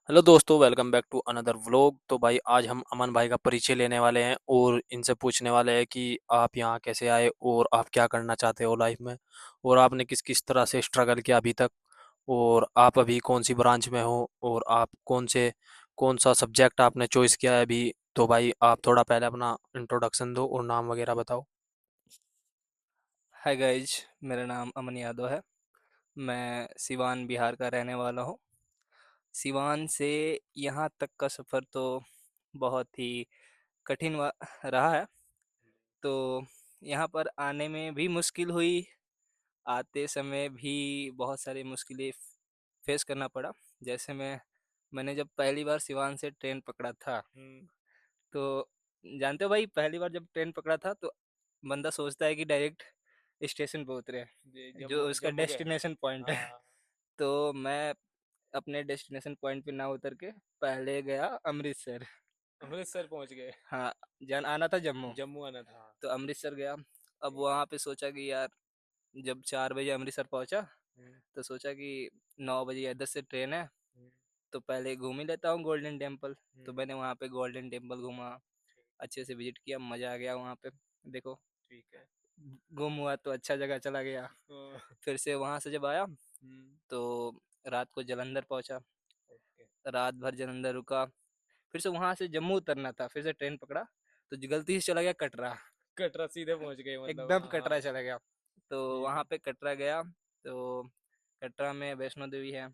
Hello दोस्तों, welcome back to another vlog. तो भाई आज हम अमन भाई का परिचय लेने वाले हैं और इनसे पूछने वाले हैं कि आप यहाँ कैसे आए और आप क्या करना चाहते हो लाइफ में, और आपने किस किस तरह से स्ट्रगल किया अभी तक, और आप अभी कौन सी ब्रांच में हो, और आप कौन सा सब्जेक्ट आपने चॉइस किया है अभी। तो भाई आप थोड़ा पहले अपना इंट्रोडक्शन दो और नाम वगैरह बताओ। Hi guys. मेरा नाम अमन यादव है। मैं सिवान बिहार का रहने वाला हूँ। सिवान से यहाँ तक का सफ़र तो बहुत ही कठिन रहा है। तो यहाँ पर आने में भी मुश्किल हुई, आते समय भी बहुत सारी मुश्किलें फेस करना पड़ा। जैसे मैंने जब पहली बार सिवान से ट्रेन पकड़ा था, तो जानते हो भाई, पहली बार जब ट्रेन पकड़ा था तो बंदा सोचता है कि डायरेक्ट स्टेशन पे उतरे, जी, जो जम्मू उसका जम्मू के। डेस्टिनेशन पॉइंट है। हाँ। तो मैं अपने डेस्टिनेशन पॉइंट पे ना उतर के पहले गया अमृतसर। अमृतसर पहुंच गए। हाँ, जान आना था जम्मू। जम्मू आना था। तो अमृतसर गया। अब ठीक है। वहाँ पे सोचा कि यार, जब 4 बजे अमृतसर पहुंचा हम्म। तो सोचा कि 9 बजे या 10 से ट्रेन है, हम्म। तो पहले घूम ही लेता हूँ गोल्डन टेम्पल। तो हम्म। मैंने वहाँ पे गोल्डन टेम्पल घूमा, अच्छे से विजिट किया, मज़ा आ गया वहाँ पे। देखो, ठीक है। गुम हुआ तो अच्छा जगह चला गया। हाँ। फिर से वहाँ से जब आया हम्म। तो रात को जालंधर पहुंचा। ओके। रात भर जालंधर रुका। फिर से वहां से जम्मू उतरना था, फिर से ट्रेन पकड़ा तो गलती से चला गया कटरा। कटरा सीधे पहुंच गए मतलब, एकदम हाँ हाँ। कटरा चला गया। तो ठीक वहां है। पे कटरा गया। तो कटरा में वैष्णो देवी है, हाँ।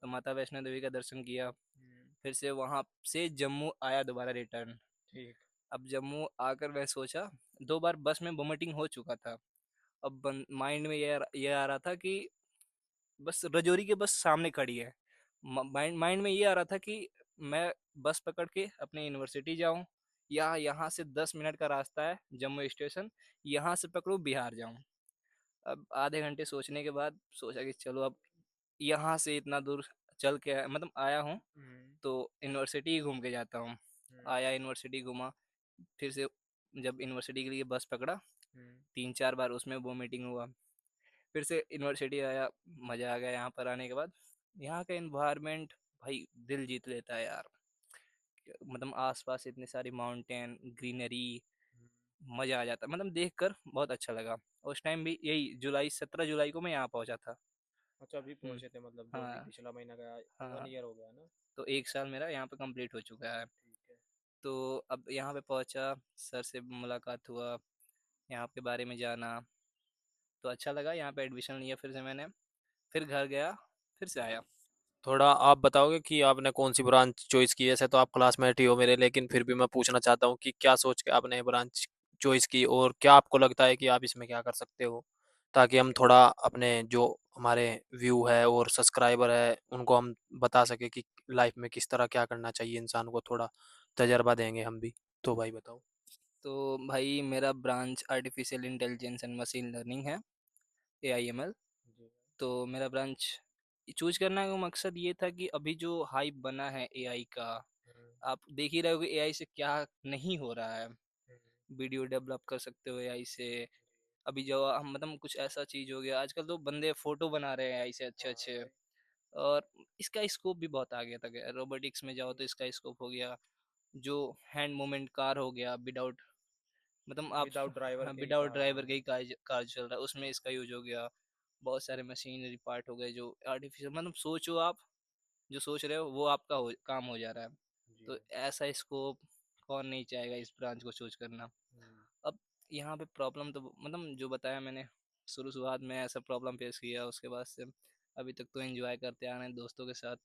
तो माता वैष्णो देवी का दर्शन किया। हम्म। फिर से वहां से जम्मू आया दोबारा रिटर्न। ठीक। अब जम्मू आकर मैं सोचा, 2 बार बस में वोमिटिंग हो चुका था। अब माइंड में ये आ रहा था कि बस रजौरी के बस सामने खड़ी है। माइंड माइंड में ये आ रहा था कि मैं बस पकड़ के अपने यूनिवर्सिटी जाऊं, या यहाँ से 10 मिनट का रास्ता है जम्मू स्टेशन, यहाँ से पकड़ूं बिहार जाऊं। अब आधे घंटे सोचने के बाद सोचा कि चलो, अब यहाँ से इतना दूर चल के मतलब आया हूँ, हम्म। तो यूनिवर्सिटी ही घूम के जाता हूँ। हम्म। आया, यूनिवर्सिटी घूमा। फिर से जब यूनिवर्सिटी के लिए बस पकड़ा, हम्म। 3-4 बार उसमें वो मीटिंग हुआ। फिर से यूनिवर्सिटी आया, मज़ा आ गया यहाँ पर आने के बाद। यहाँ का एनवायरनमेंट भाई दिल जीत लेता है यार। मतलब आसपास इतने सारी माउंटेन, ग्रीनरी, मज़ा आ जाता है, मतलब देख कर बहुत अच्छा लगा। उस टाइम भी यही जुलाई, 17 जुलाई को मैं यहाँ पहुँचा था। अच्छा, अभी हम्म। पहुंचे थे मतलब, जो अभी हाँ। पिछला महीना गया। वन हाँ। ईयर हो गया ना। तो 1 साल मेरा यहाँ पे कंप्लीट हो चुका है। ठीक है। तो अब यहाँ पे पहुँचा, सर से मुलाकात हुआ, यहाँ के बारे में जाना, तो अच्छा लगा। यहाँ पे एडमिशन लिया फिर से मैंने, फिर घर गया, फिर से आया। थोड़ा आप बताओगे कि आपने कौन सी ब्रांच चॉइस की है। ऐसे तो आप क्लासमेट ही हो मेरे, लेकिन फिर भी मैं पूछना चाहता हूँ कि क्या सोच के आपने ये ब्रांच चॉइस की, और क्या आपको लगता है कि आप इसमें क्या कर सकते हो, ताकि हम थोड़ा अपने जो हमारे व्यू है और सब्सक्राइबर है उनको हम बता सके कि लाइफ में किस तरह क्या करना चाहिए इंसान को, थोड़ा तजर्बा देंगे हम भी। तो भाई बताओ। तो भाई, मेरा branch artificial intelligence and machine learning है, AIML। जी। तो मेरा ब्रांच चूज करने का मकसद ये था कि अभी जो हाइप बना है AI का, हम्म। आप देख ही रहे हो कि AI से क्या नहीं हो रहा है। हम्म। वीडियो डेवलप कर सकते हो AI से। अभी जो हम मतलब कुछ ऐसा चीज़ हो गया, आजकल तो बंदे फोटो बना रहे हैं AI से अच्छे हाँ अच्छे। भाई। और इसका स्कोप भी बहुत आ गया था। रोबोटिक्स में जाओ तो इसका स्कोप हो गया। जो हैंड मूवमेंट कार हो गया, विदाउट मतलब आप, विदाउट ड्राइवर हाँ, के ही विदाउट कार, हाँ। ड्राइवर का ही कार चल रहा है, उसमें हाँ। इसका यूज हो गया। बहुत सारे मशीनरी पार्ट हो गए जो आर्टिफिशियल, मतलब सोचो आप, जो सोच रहे हो वो आपका काम हो जा रहा है। जी तो भाई। ऐसा स्कोप कौन नहीं चाहेगा इस ब्रांच को चूज करना। हम्म। अब यहाँ पे प्रॉब्लम तो मतलब जो बताया मैंने, शुरुआत में ऐसा प्रॉब्लम फेस किया, उसके बाद से अभी तक तो एंजॉय करते आ रहे हैं दोस्तों के साथ।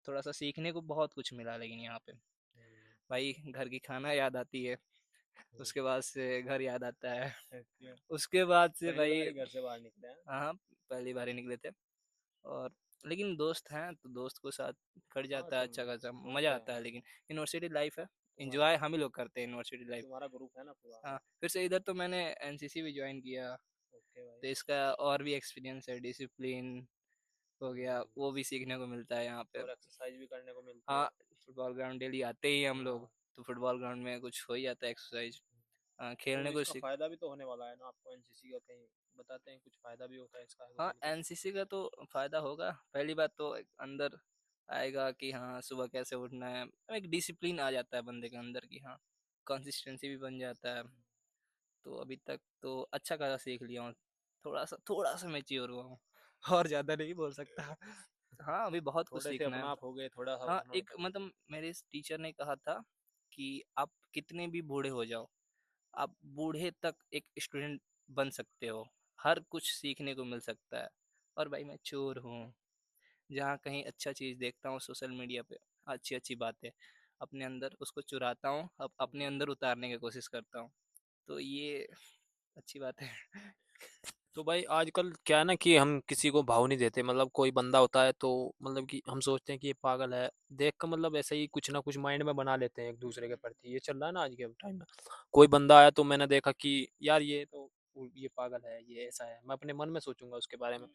थोड़ा सा सीखने को बहुत कुछ मिला, लेकिन यहाँ पे हम्म। भाई घर की खाना याद आती है। हम्म। उसके बाद से घर याद आता है। अच्छा। उसके बाद से पहली भाई, बार ही घर से बाहर निकले हैं। हाँ हाँ, पहली बार ही निकले थे। और लेकिन दोस्त हैं तो दोस्त को साथ कट हाँ जाता है, सब। अच्छा खासा वो तो मज़ा है। आता है। लेकिन यूनिवर्सिटी लाइफ है, तुम्हारा इंजॉय हम ही लोग करते हैं यूनिवर्सिटी लाइफ। तुम्हारा ग्रुप है ना पूरा। हाँ, फिर से इधर तो मैंने एनसीसी भी ज्वाइन किया। ओके भाई। तो इसका और भी एक्सपीरियंस है, डिसिप्लिन हो गया, हम्म। वो भी सीखने को मिलता है यहाँ पे। और एक्सरसाइज भी करने को मिलती हाँ, है। फुटबॉल ग्राउंड डेली आते ही हम लोग, हाँ। तो फुटबॉल ग्राउंड में कुछ हो ही जाता है एक्सरसाइज। हाँ, और खेलने को इसका सीख। फायदा भी तो होने वाला है ना आपको, एनसीसी का कहीं बताते हैं कुछ फायदा भी होता है इसका आगे हाँ, चल के। एनसीसी का तो फायदा होगा। पहली बात तो एक अंदर आएगा कि हाँ सुबह कैसे उठना है, एक डिसिप्लिन आ जाता है बंदे के अंदर कि हाँ कंसिस्टेंसी भी बन जाता है। तो अभी तक तो अच्छा खासा सीख लिया हूँ, थोड़ा सा मैच्योर हुआ हूँ। और ज़्यादा नहीं बोल सकता। हाँ अभी बहुत कुछ थोड़े से सीखना अपना है। आप हो गए, थोड़ा हाँ अपना एक कर लिया। मतलब मेरे टीचर ने कहा था कि आप कितने भी बूढ़े हो जाओ, आप बूढ़े तक एक स्टूडेंट बन सकते हो, हर कुछ सीखने को मिल सकता है। और भाई मैं चोर हूँ, जहाँ कहीं अच्छा चीज़ देखता हूँ सोशल मीडिया पे, अच्छी अच्छी बातें अपने अंदर उसको चुराता हूँ, अब अपने अंदर उतारने की कोशिश करता हूँ। तो ये अच्छी बात है। तो भाई आजकल क्या है ना कि हम किसी को भाव नहीं देते, मतलब कोई बंदा होता है तो मतलब कि हम सोचते हैं कि ये पागल है, देख कर मतलब ऐसे ही कुछ ना कुछ माइंड में बना लेते हैं एक दूसरे के प्रति। ये चल रहा है ना आज के टाइम में। कोई बंदा आया तो मैंने देखा कि यार ये तो ये पागल है, ये ऐसा है, मैं अपने मन में सोचूंगा उसके बारे में।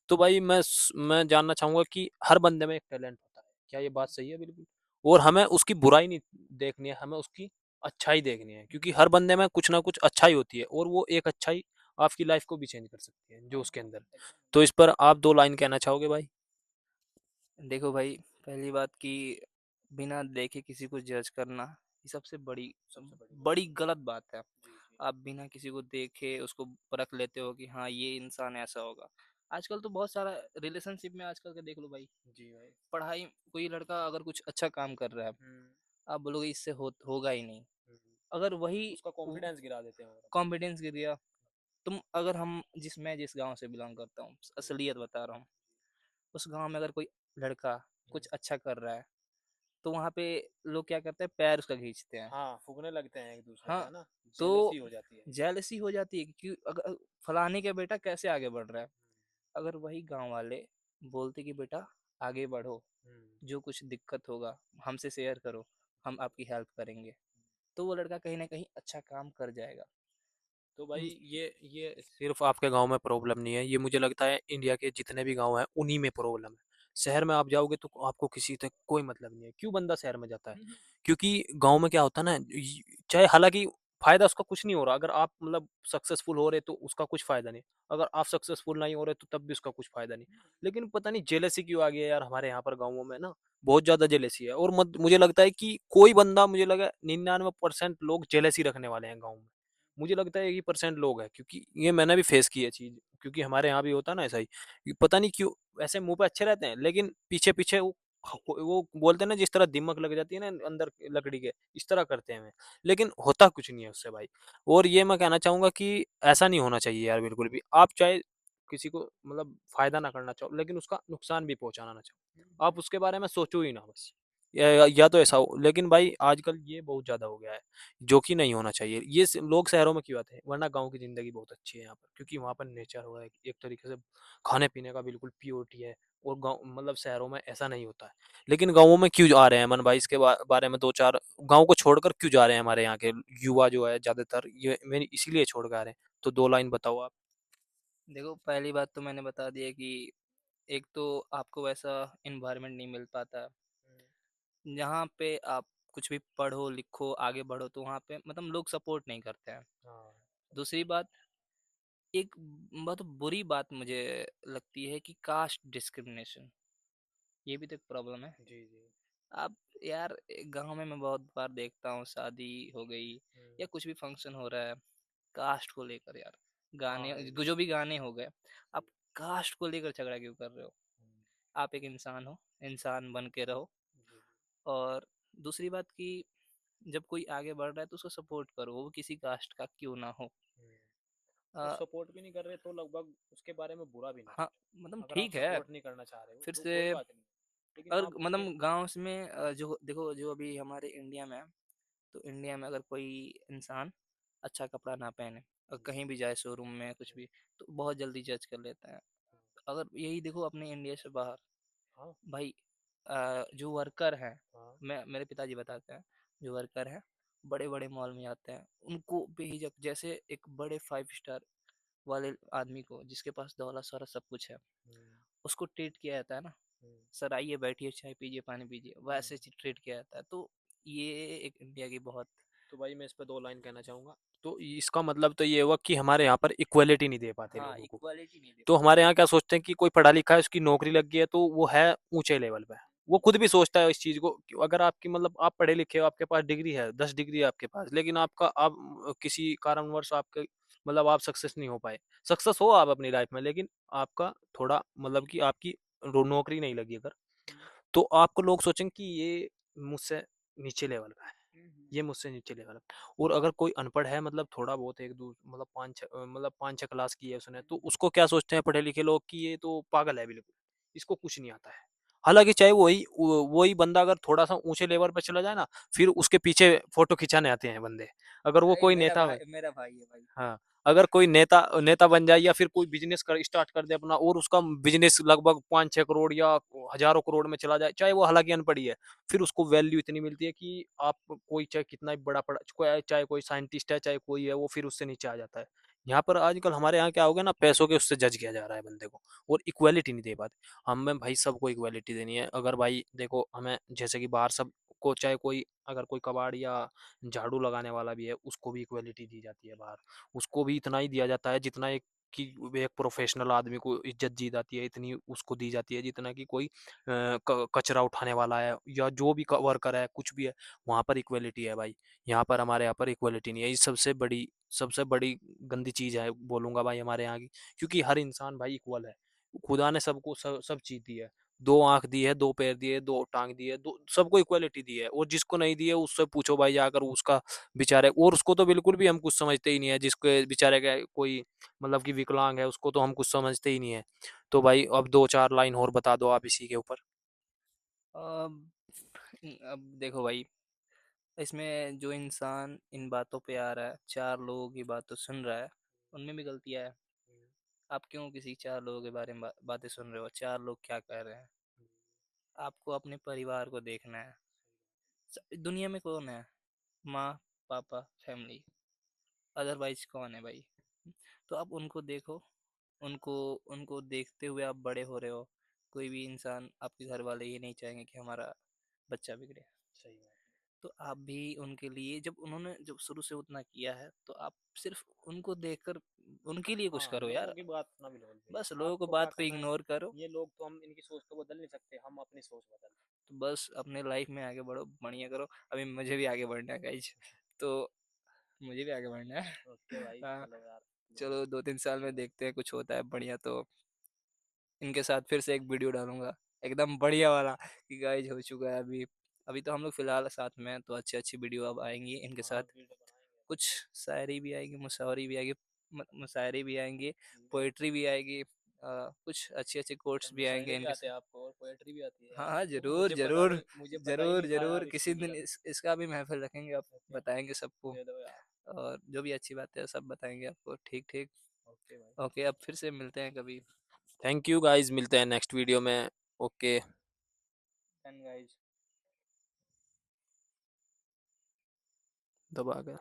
तो भाई मैं जानना चाहूंगा कि हर बंदे में एक टैलेंट होता है, क्या ये बात सही है? बिल्कुल। और हमें उसकी बुराई नहीं देखनी है, हमें उसकी अच्छाई देखनी है, क्योंकि हर बंदे में कुछ ना कुछ अच्छाई होती है और वो एक अच्छाई आपकी लाइफ को भी चेंज कर सकती है जो उसके अंदर है। तो इस पर आप दो लाइन कहना चाहोगे भाई? देखो भाई, पहली बात कि बिना देखे किसी को जज करना ये सबसे बड़ी सबसे बड़ी बात। बड़ी गलत बात है। जी जी। आप बिना किसी को देखे उसको परख लेते हो कि हाँ ये इंसान ऐसा होगा। आजकल तो बहुत सारा रिलेशनशिप में आजकल का देख लो भाई, जी भाई। पढ़ाई, कोई लड़का अगर कुछ अच्छा काम कर रहा है, हम्म। आप बोलोगे इससे होगा ही नहीं। हम्म। अगर वही उसका कॉन्फिडेंस गिरा देते हैं मतलब। कॉन्फिडेंस गिर गया, तुम अगर हम मैं जिस गांव से बिलोंग करता हूँ, जी। असलियत बता रहा हूँ, उस गांव में अगर कोई लड़का हम्म। कुछ अच्छा कर रहा है तो वहाँ पे लोग क्या करते हैं, पैर उसका खींचते हैं। हाँ, फूकने लगते हैं एक दूसरे पे, हाँ है ना? तो जेलसी हो जाती है। जेलसी हो जाती है कि अगर फलाने का बेटा कैसे आगे बढ़ रहा है। अगर वही गांव वाले बोलते कि बेटा आगे बढ़ो, हम्म। जो कुछ दिक्कत होगा हमसे शेयर करो, हम आपकी हेल्प करेंगे, तो वो लड़का कहीं ना कहीं अच्छा काम कर जाएगा। तो भाई ये सिर्फ आपके गांव में प्रॉब्लम नहीं है, ये मुझे लगता है इंडिया के जितने भी गांव हैं उन्हीं में प्रॉब्लम है। शहर में आप जाओगे तो आपको किसी से कोई मतलब नहीं है, क्यों बंदा शहर में जाता है? क्योंकि गांव में क्या होता है ना, चाहे हालांकि फायदा उसका कुछ नहीं हो रहा, अगर आप मतलब सक्सेसफुल हो रहे तो उसका कुछ फायदा नहीं, अगर आप सक्सेसफुल नहीं हो रहे तो तब भी उसका कुछ फायदा नहीं। लेकिन पता नहीं जेलसी क्यों आ गई है यार हमारे यहाँ पर गाँवों में ना, बहुत ज्यादा जेलसी है। और मुझे लगता है कि कोई बंदा, मुझे लगा 99% लोग जेलसी रखने वाले हैं गाँव में। मुझे लगता है 1% लोग हैं, क्योंकि ये मैंने भी फेस की है चीज, क्योंकि हमारे यहाँ भी होता है ना ऐसा ही। पता नहीं क्यों ऐसे मुंह पे अच्छे रहते हैं लेकिन पीछे पीछे वो बोलते हैं ना, जिस तरह दिमक लग जाती है ना अंदर लकड़ी के, इस तरह करते हैं वे। लेकिन होता कुछ नहीं है उससे भाई। और ये मैं कहना चाहूंगा कि ऐसा नहीं होना चाहिए यार बिल्कुल भी। आप चाहे किसी को मतलब फायदा ना करना चाहो, लेकिन उसका नुकसान भी पहुंचाना ना चाहो, आप उसके बारे में सोचो ही ना बस। या तो ऐसा हो। लेकिन भाई आजकल ये बहुत ज्यादा हो गया है, जो कि नहीं होना चाहिए। ये लोग शहरों में क्यों आते हैं, वरना गांव की जिंदगी बहुत अच्छी है यहाँ पर, क्योंकि वहाँ पर नेचर हो है एक तरीके से, खाने पीने का बिल्कुल प्योरिटी है। और गांव मतलब शहरों में ऐसा नहीं होता है। लेकिन गाँवों में क्यों आ रहे हैं मन भाई, इसके बारे में दो चार, गाँव को छोड़कर क्यों जा रहे हैं हमारे यहाँ के युवा जो है ज्यादातर, ये मैंने इसीलिए छोड़ कर आ रहे हैं। तो दो लाइन बताओ आप। देखो पहली बात तो मैंने बता दिया कि एक तो आपको वैसा इन्वायरमेंट नहीं मिल पाता, जहाँ पे आप कुछ भी पढ़ो लिखो आगे बढ़ो, तो वहाँ पे मतलब लोग सपोर्ट नहीं करते हैं। हाँ। दूसरी बात, एक बहुत बुरी बात मुझे लगती है कि कास्ट डिस्क्रिमिनेशन, ये भी तो एक प्रॉब्लम है। जी जी। आप यार गांव में मैं बहुत बार देखता हूँ, शादी हो गई या कुछ भी फंक्शन हो रहा है, कास्ट को लेकर यार गाने, हाँ ये। जो भी गाने हो गए, आप कास्ट को लेकर झगड़ा क्यों कर रहे हो? आप एक इंसान हो, इंसान बन के रहो। जी। और दूसरी बात कि जब कोई आगे बढ़ रहा है तो उसको सपोर्ट करो, वो किसी कास्ट का क्यों ना हो। और अ, सपोर्ट भी नहीं कर रहे तो लगभग उसके बारे में बुरा भी ना हाँ सोचो। मतलब अगर आप ठीक है। सपोर्ट नहीं करना चाह रहे हो फिर तो से कोई बात नहीं, लेकिन अगर आप उसके। मतलब गांव में जो देखो, जो अभी हमारे इंडिया में है, तो इंडिया में अगर कोई इंसान अच्छा कपड़ा ना पहने और जी। कहीं भी जाए शोरूम में कुछ भी, तो बहुत जल्दी जज कर लेते हैं। अगर यही देखो अपने इंडिया से बाहर, हाँ भाई जो वर्कर हैं, हाँ। मैं मेरे पिताजी बताते हैं, जो वर्कर हैं बड़े बड़े मॉल में जाते हैं, उनको बेहिचक जैसे एक बड़े 5 स्टार वाले आदमी को जिसके पास दौलत सारा सब कुछ है, हम्म। उसको ट्रीट किया जाता है ना, हम्म। सर आइए बैठिए चाय पीजिए पानी पीजिए, हम्म। वैसे ट्रीट किया जाता है। तो ये एक इंडिया की बहुत। तो भाई मैं इस पे दो लाइन कहना चाहूंगा। तो इसका मतलब तो ये हुआ कि हमारे यहाँ पर इक्वलिटी नहीं दे पाते हाँ लोगों को। इक्वालिटी नहीं दे तो पाते। हमारे यहाँ क्या सोचते हैं कि कोई पढ़ा लिखा है, उसकी नौकरी लग गई है तो वो है ऊंचे लेवल पे, वो खुद भी सोचता है इस चीज़ को कि अगर आपकी मतलब आप पढ़े लिखे हो, आपके पास डिग्री है, 10 डिग्री है आपके पास, लेकिन आपका आप किसी कारणवश आपके मतलब आप सक्सेस नहीं हो पाए। सक्सेस हो आप अपनी लाइफ में, लेकिन आपका थोड़ा मतलब कि आपकी नौकरी नहीं लगी अगर, तो आपको लोग सोचेंगे कि ये मुझसे नीचे लेवल का है, ये मुझसे नीचे लेवल का। और अगर कोई अनपढ़ है, मतलब थोड़ा बहुत एक दो मतलब पाँच छः क्लास की है उसने, तो उसको क्या सोचते हैं पढ़े लिखे लोग कि ये तो पागल है बिल्कुल, इसको कुछ नहीं आता है। हालांकि चाहे वही बंदा अगर थोड़ा सा ऊंचे लेवल पर चला जाए ना, फिर उसके पीछे फोटो खिंचाने आते हैं बंदे। अगर वो अरे कोई नेता है, मेरा भाई है भाई। हाँ, अगर कोई नेता नेता बन जाए या फिर कोई बिजनेस कर स्टार्ट कर दे अपना, और उसका बिजनेस लगभग 5-6 करोड़ या हजारों करोड़ में चला जाए, चाहे वो हालांकि अनपढ़ ही है, फिर उसको वैल्यू इतनी मिलती है कि आप कोई चाहे कितना ही बड़ा पढ़ा, चाहे कोई साइंटिस्ट है, चाहे कोई है, वो फिर उससे नीचे आ जाता है। यहाँ पर आजकल हमारे यहाँ क्या हो गया ना, पैसों के उससे जज किया जा रहा है बंदे को, और इक्वालिटी नहीं दे पाते। हमें भाई सबको इक्वालिटी देनी है। अगर भाई देखो, हमें जैसे कि बाहर सब को, चाहे कोई अगर कोई कबाड़ या झाड़ू लगाने वाला भी है, उसको भी इक्वालिटी दी जाती है बाहर। उसको भी इतना ही दिया जाता है जितना एक कि एक प्रोफेशनल आदमी को इज्जत दी जाती है, इतनी उसको दी जाती है जितना कि कोई कचरा उठाने वाला है या जो भी वर्कर है, कुछ भी है, वहाँ पर इक्वलिटी है भाई। यहाँ पर हमारे यहाँ पर इक्वलिटी नहीं है। ये सबसे बड़ी गंदी चीज़ है बोलूँगा भाई हमारे यहाँ की, क्योंकि हर इंसान भाई इक्वल है। खुदा ने सबको सब चीज़ दी है। दो आंख दी है, दो पैर दिए, दो टांग दी है, दो सबको इक्वलिटी दी है। और जिसको नहीं दी है उससे पूछो भाई जाकर, उसका बेचारे, और उसको तो बिल्कुल भी हम कुछ समझते ही नहीं है, जिसके बेचारे का कोई मतलब कि विकलांग है, उसको तो हम कुछ समझते ही नहीं है। तो भाई अब 2-4 लाइन और बता दो आप इसी के ऊपर। अब अब देखो भाई, इसमें जो इंसान इन बातों पे आ रहा है, चार लोगों की बातों सुन रहा है, उनमें भी गलतियां है। आप क्यों किसी चार लोगों के बारे में बातें सुन रहे हो? चार लोग क्या कह रहे हैं? आपको अपने परिवार को देखना है। दुनिया में कौन है? माँ, पापा, फैमिली। अदरवाइज कौन है भाई? तो आप उनको देखो। उनको उनको देखते हुए आप बड़े हो रहे हो। कोई भी इंसान, आपके घर वाले ये नहीं चाहेंगे कि हमारा बच्चा बिगड़े। सही बात है। तो आप भी उनके लिए, जब उन्होंने जब शुरू से उतना किया है, तो आप सिर्फ उनको देखकर उनके लिए कुछ हाँ, करो लोगों यार। की बात ना बिल्कुल भी। बस लोगों को आपको क्या बात को करना है, इग्नोर करो। ये लोग तो हम इनकी सोच तो बदल नहीं सकते, हम अपनी सोच बदल। तो बस अपने लाइफ में आगे बढ़ो, बढ़िया करो। अभी मुझे भी आगे बढ़ना है गाइज। तो मुझे भी आगे बढ़ना है। ओके भाई, हाँ, चलो यार। चलो 2-3 साल में देखते हैं, कुछ होता है बढ़िया तो इनके साथ फिर से एक वीडियो डालूंगा, एकदम बढ़िया वाला, कि गाइज हो चुका है अभी। अभी तो हम लोग फिलहाल साथ में हैं, तो अच्छी अच्छी वीडियो अब आएंगी इनके हाँ, साथ। वीडियो बनाएंगे अपन। कुछ शायरी भी आएगी, मुशावरी भी आएगी, मुशायरे भी आएंगे, ठीक है। पोइट्री भी आएगी, कुछ अच्छे अच्छे अच्छा, कोट्स भी आएंगे मुशायरे भी इनके आते साथ। हैं आपको और पोएट्री भी आती है हाँ यार, हाँ, तो जरूर मुझे पता जरूर। नहीं, मुझे पता ही जरूर नहीं था जरूर यार किसी इसकी भी दिन आती इसका भी महफिल रखेंगे, आप है। ओके, बताएंगे सबको। दे दो यार। और जो भी अच्छी बात है सब बताएंगे आपको। ठीक ठीक। ओके भाई। ओके, अब फिर से मिलते हैं कभी। थैंक यू गाइस, मिलते हैं नेक्स्ट वीडियो में। ओके। And guys. दबा के